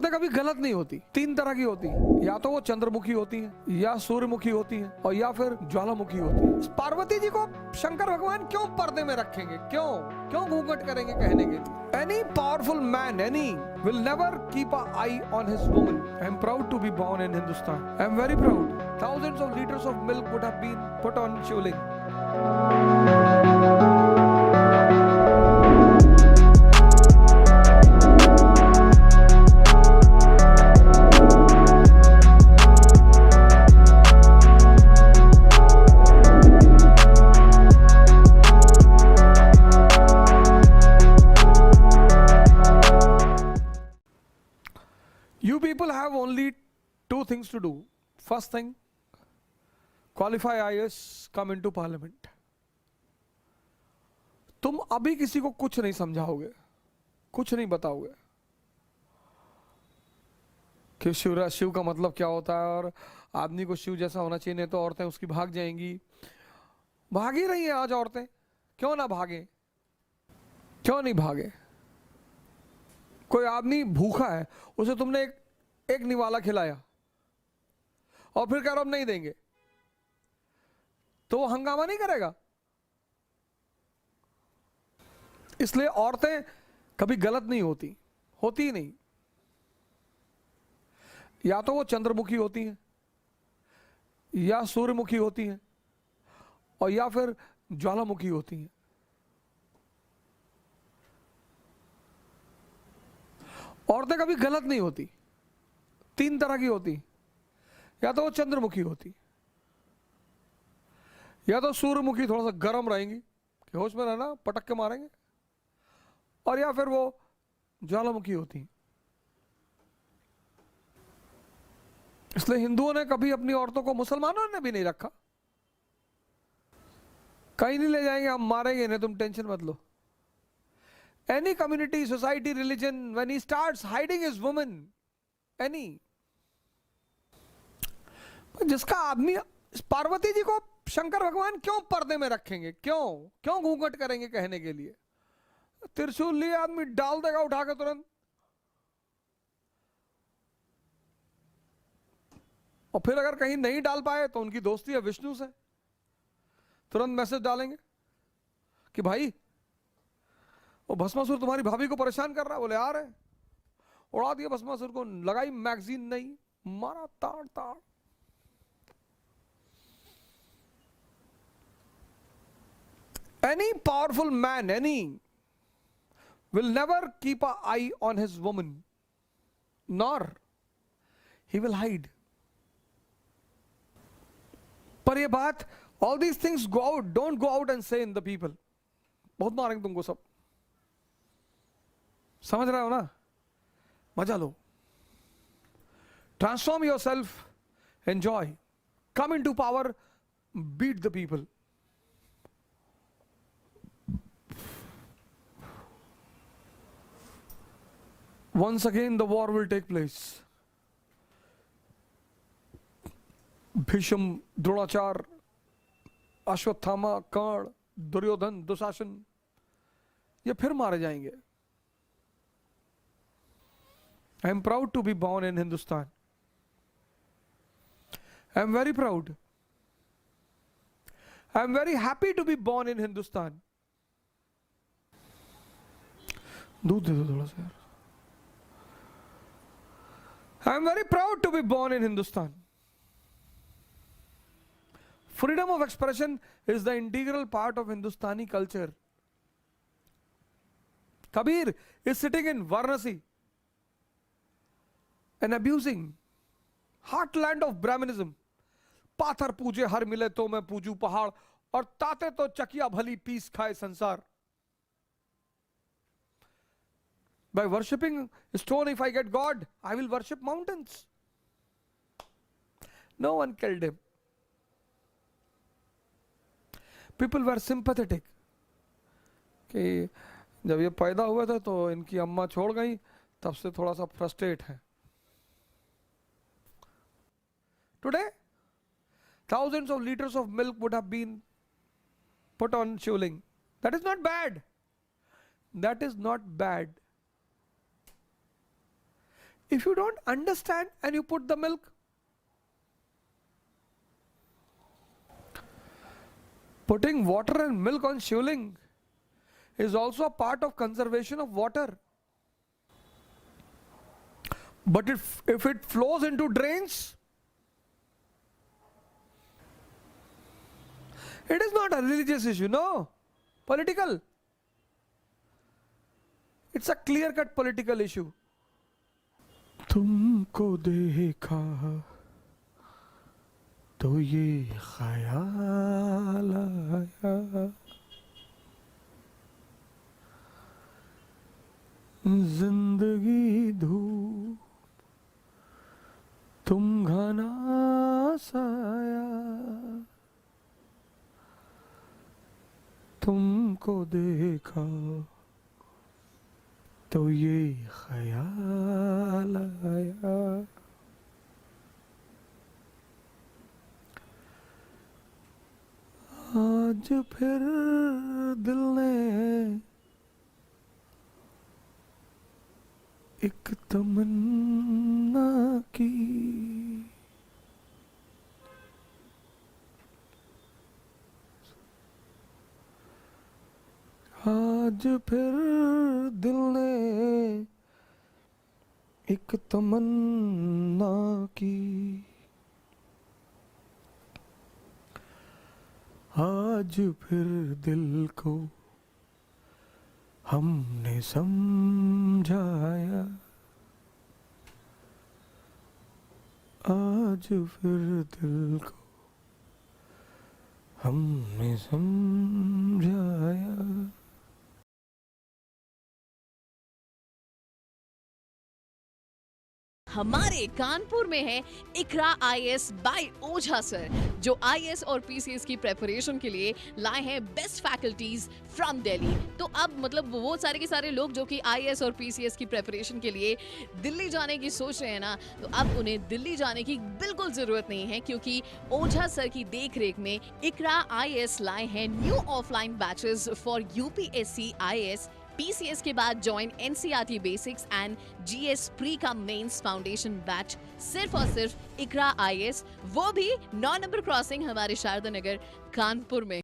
औरतें कभी गलत नहीं होती। तीन तरह की होती हैं, या तो वो चंद्रमुखी होती हैं, या सूर्यमुखी होती हैं, और या फिर ज्वालामुखी होती हैं। पार्वती जी को शंकर भगवान क्यों पर्दे में रखेंगे? क्यों क्यों घूंघट करेंगे कहने के लिए? Any powerful man, any, will never keep an eye on his woman. I am proud to be born in Hindustan. I am very proud. Thousands of liters of milk would have been put on Shivling. You people have only two things to do. First thing, qualify IAS, come into parliament. तुम अभी किसी को कुछ नहीं समझाओगे, कुछ नहीं बताओगे कि शिव का मतलब क्या होता है और आदमी को शिव जैसा होना चाहिए, नहीं तो औरतें उसकी भाग जाएंगी। भाग ही रही हैं आज औरतें, क्यों ना भागे? क्यों नहीं भागे? कोई आदमी भूखा है, उसे तुमने एक निवाला खिलाया और फिर कह रहे हम नहीं देंगे, तो वो हंगामा नहीं करेगा? इसलिए औरतें कभी गलत नहीं होती, होती ही नहीं। या तो वो चंद्रमुखी होती हैं, या सूर्यमुखी होती हैं, और या फिर ज्वालामुखी होती हैं। औरतें कभी गलत नहीं होती। तीन तरह की होती, या तो वो चंद्रमुखी होती, या तो सूर्यमुखी थोड़ा सा गर्म रहेंगी कि होश में रहना, पटक के मारेंगे, और या फिर वो ज्वालामुखी होती। इसलिए हिंदुओं ने कभी अपनी औरतों को, मुसलमानों ने भी नहीं रखा। कहीं नहीं ले जाएंगे, हम मारेंगे नहीं, तुम टेंशन मत लो। Any community, society, religion, when he starts hiding his woman, any, जिसका आदमी, पार्वती जी को शंकर भगवान क्यों पर्दे में रखेंगे? क्यों क्यों घूंघट करेंगे कहने के लिए? त्रिशूल लिए आदमी डाल देगा उठा के तुरंत, और फिर अगर कहीं नहीं डाल पाए तो उनकी दोस्ती है विष्णु से, तुरंत मैसेज डालेंगे कि भाई वो भस्मासुर तुम्हारी भाभी को परेशान कर रहा है। बोले आ रहे, उड़ा दिया भस्मासुर को, लगाई मैगजीन, नहीं मारा ताड़ ताड़। Any powerful man, any, will never keep an eye on his woman, nor he will hide. पर ये बात, all these things go out, don't go out and say in the people. बहुत मारेंगे तुमको सब, समझ रहे हो ना? मजा लो, transform yourself, enjoy, come into power, beat the people. Once again the war will take place. Bhishma, Dronacharya, Ashwatthama, कर्ण, दुर्योधन, दुशासन, ये फिर मारे जाएंगे। I am proud to be born in Hindustan. I am very proud. I am very happy to be born in Hindustan. दूध दे दो थोड़ा सा यार। I am very proud to be born in Hindustan. Freedom of expression is the integral part of Hindustani culture. Kabir is sitting in Varanasi and abusing heartland of Brahminism. पाथर पूजे हर मिले तो मैं पूजू पहाड़, और ताते तो चकिया भली पीस खाए संसार. By worshipping stone, if I get God, I will worship mountains. No one killed him. People were sympathetic. कि जब ये पैदा हुए थे तो इनकी अम्मा छोड़ गई, तब से थोड़ा सा फ्रस्ट्रेट है. Today, thousands of liters of milk would have been put on Shivling. That is not bad. That is not bad. If you don't understand and you put the milk, putting water and milk on shivling is also a part of conservation of water. But if it flows into drains, it is not a religious issue, no, political. It's a clear-cut political issue. तुमको देखा तो ये ख्याल आया, जिंदगी धूप तुम घना साया, तुमको देखा तो ये ख्याल आया। आज फिर दिल ने एक तमन्ना की, आज फिर दिल ने एक तमन्ना की, आज फिर दिल को हमने समझाया, आज फिर दिल को हमने समझाया। हमारे कानपुर में है इकरा आईएएस बाय ओझा सर, जो आईएएस और पीसीएस की प्रेपरेशन के लिए लाए हैं बेस्ट फैकल्टीज फ्रॉम दिल्ली। तो अब मतलब वो सारे के सारे लोग जो कि आईएएस और पीसीएस की प्रेपरेशन के लिए दिल्ली जाने की सोच रहे हैं ना, तो अब उन्हें दिल्ली जाने की बिल्कुल जरूरत नहीं है, क्योंकि ओझा सर की देखरेख में इकरा आईएएस लाए हैं new offline batches for UPSC IAS PCS के बाद join NCERT basics and GS pre का मेंस फाउंडेशन बैच सिर्फ और सिर्फ इकरा आईएएस, वो भी 9 नंबर क्रॉसिंग हमारे शारदा नगर कानपुर में।